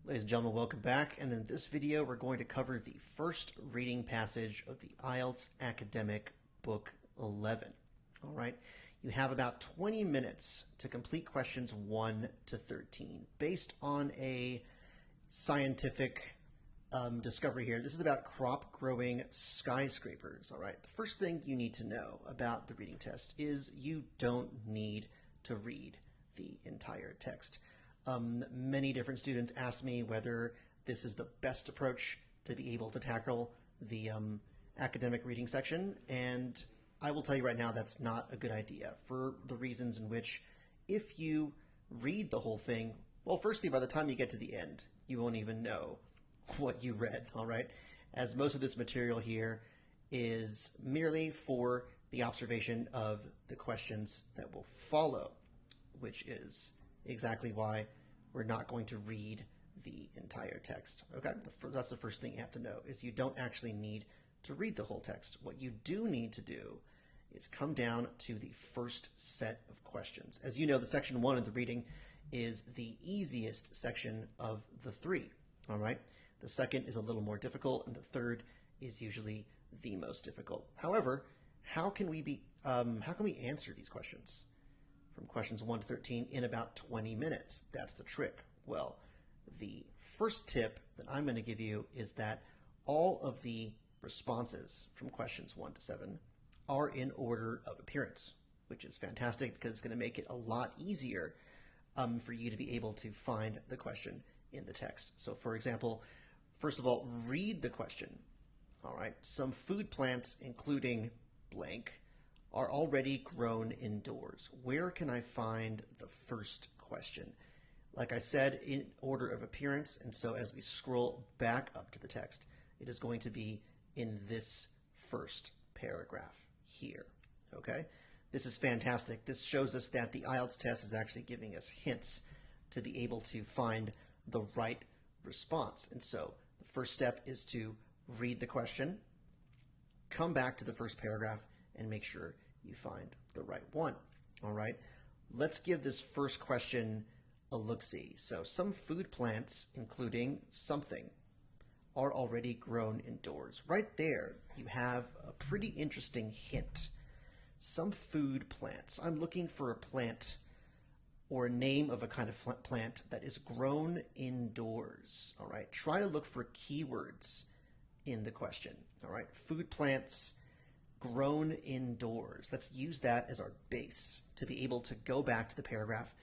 Ladies and gentlemen, welcome back. And in this video, we're going to cover the first reading passage of the IELTS Academic Book 11. All right, you have about 20 minutes to complete questions 1 to 13 based on a scientific discovery here. This is about crop growing skyscrapers. All right, the first thing you need to know about the reading test is you don't need to read the entire text. Many different students ask me whether this is the best approach to be able to tackle the academic reading section, and I will tell you right now that's not a good idea for the reasons in which if you read the whole thing, well, firstly, by the time you get to the end, you won't even know what you read, all right? As most of this material here is merely for the observation of the questions that will follow, which is exactly why we're not going to read the entire text. Okay, that's the first thing you have to know, is you don't actually need to read the whole text. What you do need to do is come down to the first set of questions. As you know, the section 1 of the reading is the easiest section of the 3. All right, the second is a little more difficult, and the third is usually the most difficult. However, how can we answer these questions from questions 1 to 13 in about 20 minutes? That's the trick. Well, the first tip that I'm going to give you is that all of the responses from questions 1 to 7 are in order of appearance, which is fantastic because it's going to make it a lot easier for you to be able to find the question in the text. So for example, first of all, read the question. All right, some food plants, including blank, are already grown indoors. Where can I find the first question? Like I said, in order of appearance, and so as we scroll back up to the text, it is going to be in this first paragraph here, okay? This is fantastic. This shows us that the IELTS test is actually giving us hints to be able to find the right response. And so the first step is to read the question, come back to the first paragraph, and make sure you find the right one. All right, let's give this first question a look-see. So some food plants, including something, are already grown indoors. Right there, you have a pretty interesting hint. Some food plants. I'm looking for a plant or a name of a kind of plant that is grown indoors. All right, try to look for keywords in the question. All right, food plants grown indoors. Let's use that as our base to be able to go back to the paragraph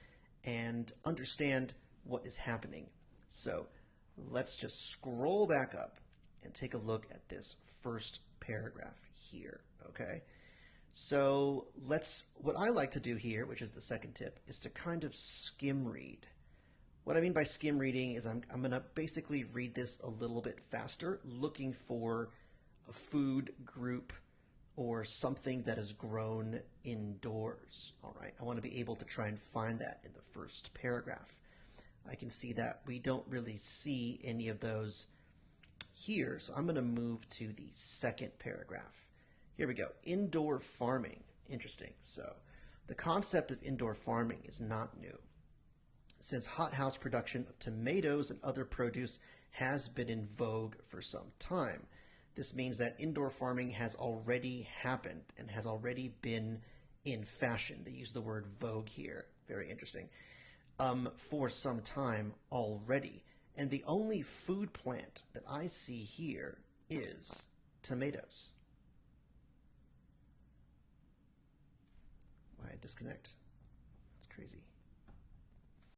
and understand what is happening. So let's just scroll back up and take a look at this first paragraph here, okay? So what I like to do here, which is the second tip, is to kind of skim read. What I mean by skim reading is I'm going to basically read this a little bit faster, looking for a food group or something that is grown indoors. All right, I want to be able to try and find that in the first paragraph. I can see that we don't really see any of those here, so I'm going to move to the second paragraph. Here we go. Indoor farming. Interesting. So the concept of indoor farming is not new. Since hothouse production of tomatoes and other produce has been in vogue for some time. This means that indoor farming has already happened and has already been in fashion. They use the word vogue here. Very interesting. For some time already. And the only food plant that I see here is tomatoes. Why disconnect? That's crazy.